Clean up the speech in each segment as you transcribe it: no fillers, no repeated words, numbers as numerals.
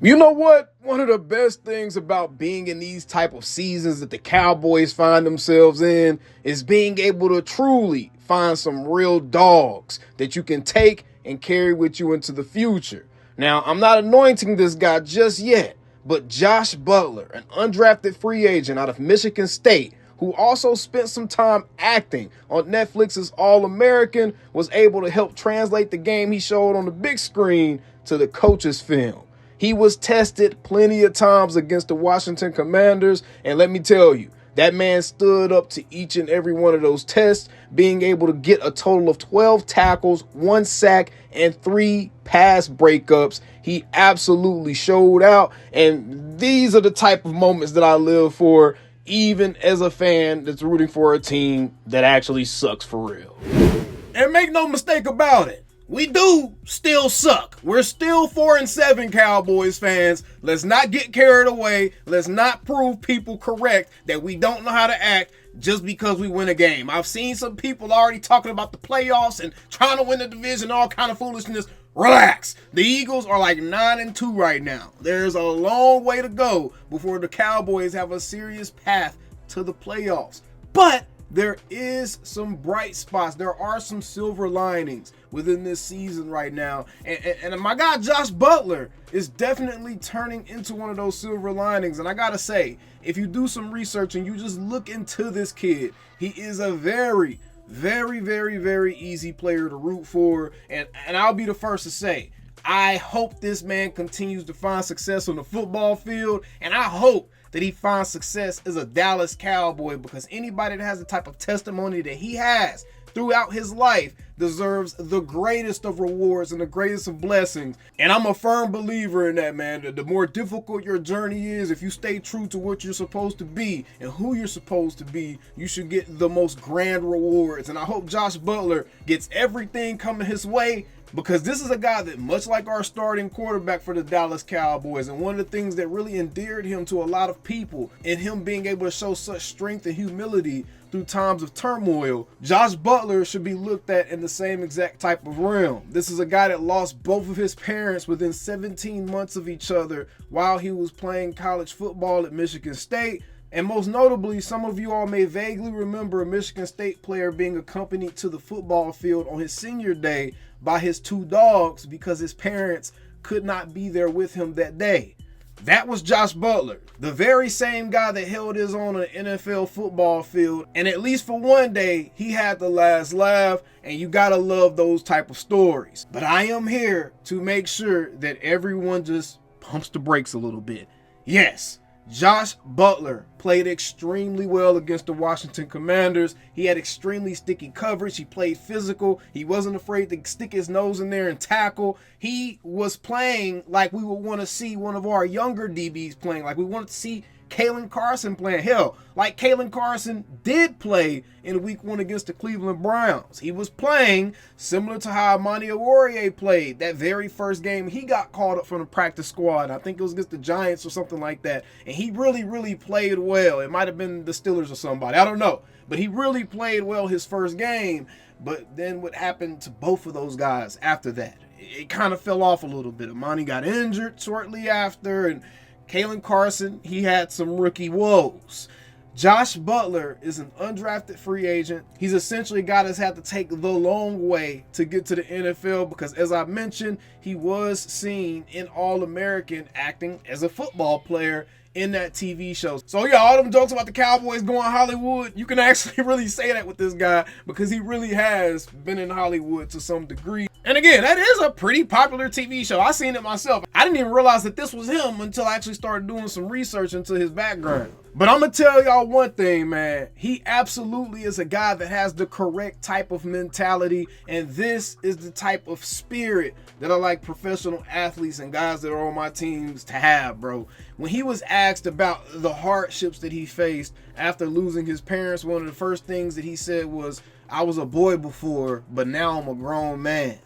You know what? One of the best things about being in these type of seasons that the Cowboys find themselves in is being able to truly find some real dogs that you can take and carry with you into the future. Now, I'm not anointing this guy just yet, but Josh Butler, an undrafted free agent out of Michigan State, who also spent some time acting on Netflix's All-American, was able to help translate the game he showed on the big screen to the coach's film. He was tested plenty of times against the Washington Commanders, and let me tell you, that man stood up to each and every one of those tests, being able to get a total of 12 tackles, 1 sack, and 3 pass breakups. He absolutely showed out, and these are the type of moments that I live for, even as a fan that's rooting for a team that actually sucks for real. And make no mistake about it, we do still suck. We're still 4-7 Cowboys fans. Let's not get carried away. Let's not prove people correct that we don't know how to act just because we win a game. I've seen some people already talking about the playoffs and trying to win the division, all kind of foolishness. Relax. The Eagles are like 9-2 right now. There's a long way to go before the Cowboys have a serious path to the playoffs. But there is some bright spots. There are some silver linings within this season right now. And my guy Josh Butler is definitely turning into one of those silver linings. And I gotta say, if you do some research and you just look into this kid, he is a very, very, very, very easy player to root for. And I'll be the first to say, I hope this man continues to find success on the football field. And I hope that he finds success as a Dallas Cowboy, because anybody that has the type of testimony that he has throughout his life deserves the greatest of rewards and the greatest of blessings. And I'm a firm believer in that, man. That the more difficult your journey is, if you stay true to what you're supposed to be and who you're supposed to be, you should get the most grand rewards. And I hope Josh Butler gets everything coming his way, because this is a guy that, much like our starting quarterback for the Dallas Cowboys, and one of the things that really endeared him to a lot of people in him being able to show such strength and humility through times of turmoil, Josh Butler should be looked at in the same exact type of realm. This is a guy that lost both of his parents within 17 months of each other while he was playing college football at Michigan State. And most notably, some of you all may vaguely remember a Michigan State player being accompanied to the football field on his senior day by his 2 dogs because his parents could not be there with him that day. That was Josh Butler, the very same guy that held his own on an NFL football field. And at least for one day, he had the last laugh, and you gotta love those type of stories. But I am here to make sure that everyone just pumps the brakes a little bit. Yes, Josh Butler played extremely well against the Washington Commanders. He had extremely sticky coverage. He played physical. He wasn't afraid to stick his nose in there and tackle. He was playing like we would want to see one of our younger DBs playing, like we wanted to see Kalen Carson playing. Hell, like Kalen Carson did play in week 1 against the Cleveland Browns. He was playing similar to how Amani Oruwariye played that very first game. He got called up from the practice squad. I think it was against the Giants or something like that. And he really, really played well. It might have been the Steelers or somebody. I don't know. But he really played well his first game. But then what happened to both of those guys after that? It kind of fell off a little bit. Amani got injured shortly after, and Kalen Carson, he had some rookie woes. Josh Butler is an undrafted free agent. He's essentially a guy that's had to take the long way to get to the NFL because, as I mentioned, he was seen in All-American acting as a football player in that TV show. So yeah, all them jokes about the Cowboys going Hollywood, you can actually really say that with this guy because he really has been in Hollywood to some degree. And again, that is a pretty popular TV show. I seen it myself. I didn't even realize that this was him until I actually started doing some research into his background. But I'm going to tell y'all one thing, man. He absolutely is a guy that has the correct type of mentality. And this is the type of spirit that I like professional athletes and guys that are on my teams to have, bro. When he was asked about the hardships that he faced after losing his parents, one of the first things that he said was, "I was a boy before, but now I'm a grown man.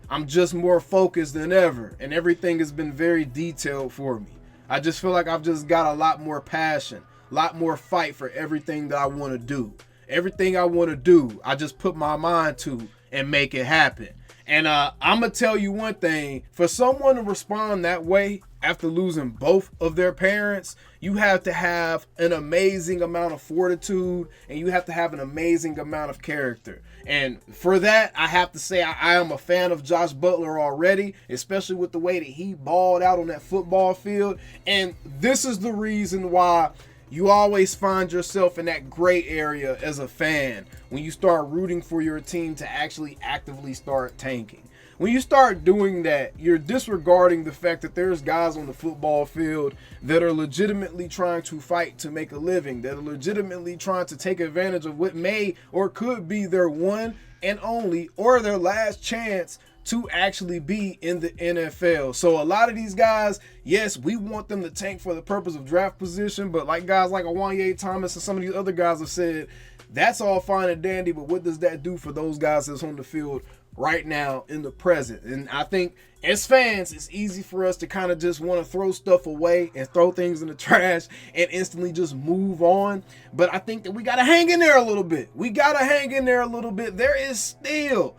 I'm just more focused than ever, and everything has been very detailed for me. I just feel like I've just got a lot more passion, a lot more fight for everything that I want to do. Everything I want to do, I just put my mind to and make it happen." And I'm going to tell you one thing. For someone to respond that way, after losing both of their parents, you have to have an amazing amount of fortitude and you have to have an amazing amount of character. And for that, I have to say I am a fan of Josh Butler already, especially with the way that he balled out on that football field. And this is the reason why you always find yourself in that gray area as a fan when you start rooting for your team to actually actively start tanking. When you start doing that, you're disregarding the fact that there's guys on the football field that are legitimately trying to fight to make a living, that are legitimately trying to take advantage of what may or could be their one and only or their last chance to actually be in the NFL. So a lot of these guys, yes, we want them to tank for the purpose of draft position, but like guys like Awanye Thomas and some of these other guys have said, that's all fine and dandy, but what does that do for those guys that's on the field right now in the present? And I think as fans, it's easy for us to kind of just want to throw stuff away and throw things in the trash and instantly just move on. But I think that we got to hang in there a little bit. There is still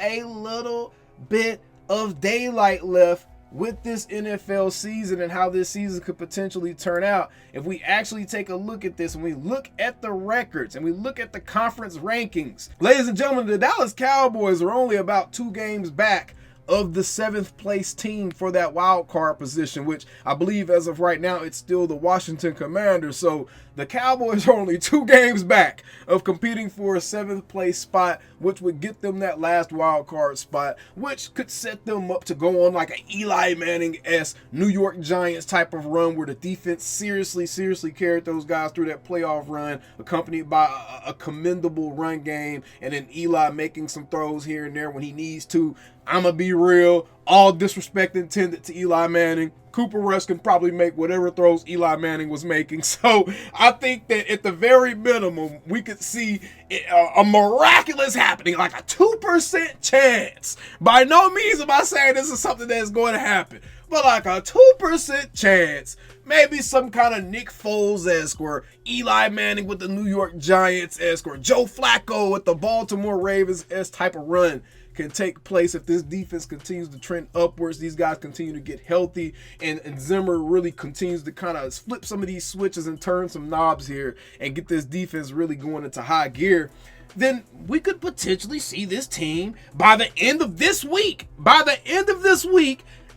a little bit of daylight left with this NFL season and how this season could potentially turn out if we actually take a look at this and we look at the records and we look at the conference rankings. Ladies and gentlemen, the Dallas Cowboys are only about 2 games back of the 7th place team for that wild card position, which I believe as of right now, it's still the Washington Commanders. So the Cowboys are only 2 games back of competing for a 7th place spot, which would get them that last wild card spot, which could set them up to go on like an Eli Manning-esque New York Giants type of run where the defense seriously carried those guys through that playoff run, accompanied by a commendable run game, and then Eli making some throws here and there when he needs to. I'm going to be real, all disrespect intended to Eli Manning. Cooper Rush can probably make whatever throws Eli Manning was making. So I think that at the very minimum, we could see a miraculous happening, like a 2% chance. By no means am I saying this is something that is going to happen, but like a 2% chance. Maybe some kind of Nick Foles-esque or Eli Manning with the New York Giants-esque or Joe Flacco with the Baltimore Ravens-esque type of run can take place if this defense continues to trend upwards. These guys continue to get healthy, and Zimmer really continues to kind of flip some of these switches and turn some knobs here and get this defense really going into high gear. Then we could potentially see this team by the end of this week,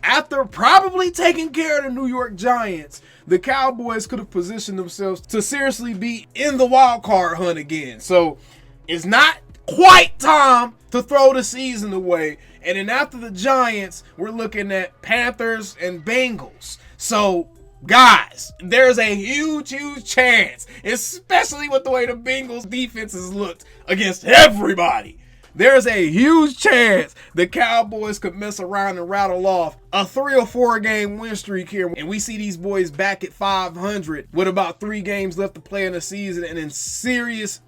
after probably taking care of the New York Giants, the Cowboys could have positioned themselves to seriously be in the wild card hunt again. So it's not quite time to throw the season away. And then after the Giants, we're looking at Panthers and Bengals. So guys, there's a huge chance, especially with the way the Bengals defense has looked against everybody. There's a huge chance the Cowboys could mess around and rattle off a 3 or 4 game win streak here. And we see these boys back at 500 with about 3 games left to play in the season and in serious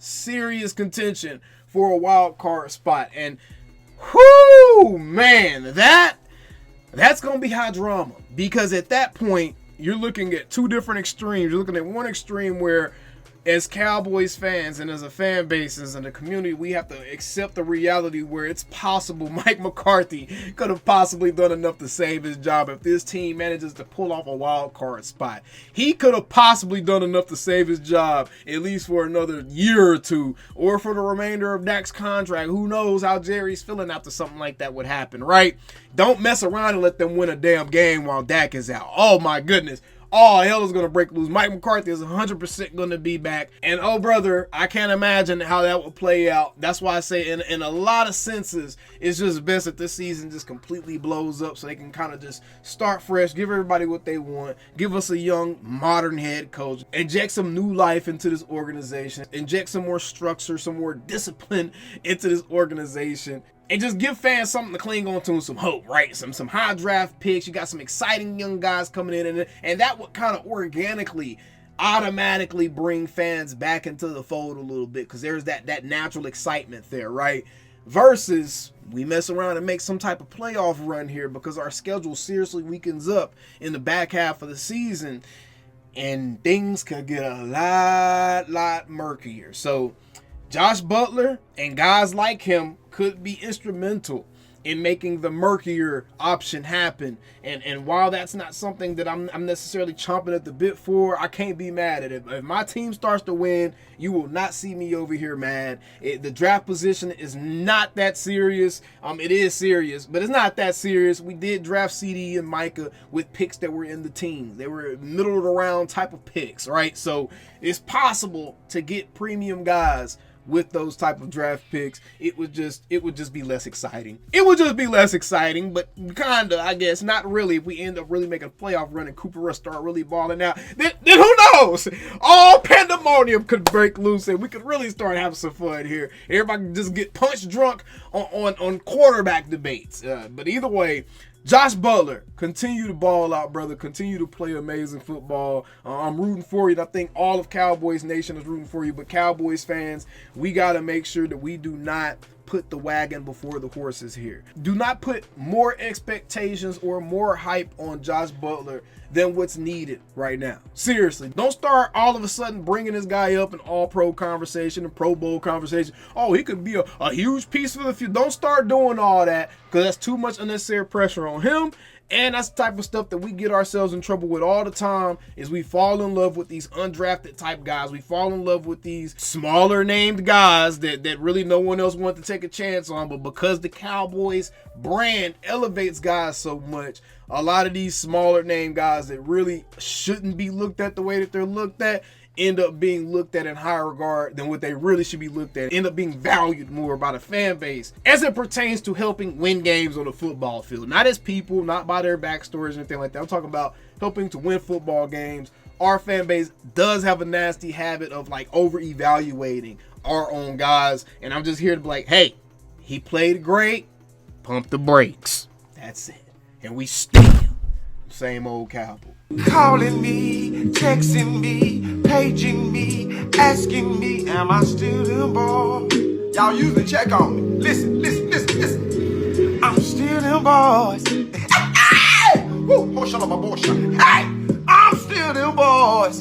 contention for a wild card spot. And whoo, man, that's going to be high drama, because at that point, you're looking at 2 different extremes. You're looking at one extreme where, as Cowboys fans and as a fan base and a community, we have to accept the reality where it's possible Mike McCarthy could have possibly done enough to save his job if this team manages to pull off a wild card spot. He could have possibly done enough to save his job at least for another year or 2, or for the remainder of Dak's contract. Who knows how Jerry's feeling after something like that would happen, right? Don't mess around and let them win a damn game while Dak is out. Oh my goodness. All hell is going to break loose. Mike McCarthy is 100% going to be back. And oh, brother, I can't imagine how that would play out. That's why I say in a lot of senses, it's just best that this season just completely blows up so they can kind of just start fresh, give everybody what they want, give us a young, modern head coach, inject some new life into this organization, inject some more structure, some more discipline into this organization. And just give fans something to cling on to and some hope, right? Some high draft picks. You got some exciting young guys coming in, and that would kind of organically, automatically bring fans back into the fold a little bit, because there's that natural excitement there, right? Versus we mess around and make some type of playoff run here because our schedule seriously weakens up in the back half of the season, and things could get a lot murkier. So Josh Butler and guys like him could be instrumental in making the murkier option happen. And while that's not something that I'm necessarily chomping at the bit for, I can't be mad at it. If my team starts to win, you will not see me over here mad. The draft position is not that serious. It is serious, but it's not that serious. We did draft CD and Micah with picks that were in the teens. They were middle of the round type of picks, right? So it's possible to get premium guys with those type of draft picks. It would just be less exciting. It would just be less exciting, but kinda, I guess. Not really. If we end up really making a playoff run and Cooper Rush start really balling out, then who knows? All pandemonium could break loose and we could really start having some fun here. Everybody can just get punch drunk on quarterback debates. But either way, Josh Butler, continue to ball out, brother. Continue to play amazing football. I'm rooting for you. I think all of Cowboys Nation is rooting for you. But Cowboys fans, we got to make sure that we do not put the wagon before the horses here. Do not put more expectations or more hype on Josh Butler than what's needed right now. Seriously, don't start all of a sudden bringing this guy up in all-pro conversation and Pro Bowl conversation. Oh, he could be a huge piece for the future. Don't start doing all that, because that's too much unnecessary pressure on him. And that's the type of stuff that we get ourselves in trouble with all the time, is we fall in love with these undrafted type guys. We fall in love with these smaller named guys that really no one else wanted to take a chance on. But because the Cowboys brand elevates guys so much, a lot of these smaller name guys that really shouldn't be looked at the way that they're looked at end up being looked at in higher regard than what they really should be looked at, end up being valued more by the fan base as it pertains to helping win games on the football field. Not as people, not by their backstories or anything like that. I'm talking about helping to win football games. Our fan base does have a nasty habit of like over-evaluating our own guys, and I'm just here to be like, hey, he played great, pump the brakes. That's it. And we still same old Cowboy. Calling me, texting me, paging me, asking me, am I still the boy? Y'all usually check on me. Listen. I'm still them boys. Hey! Woo! Oh, shut up, my boy. Hey! I'm still them boys.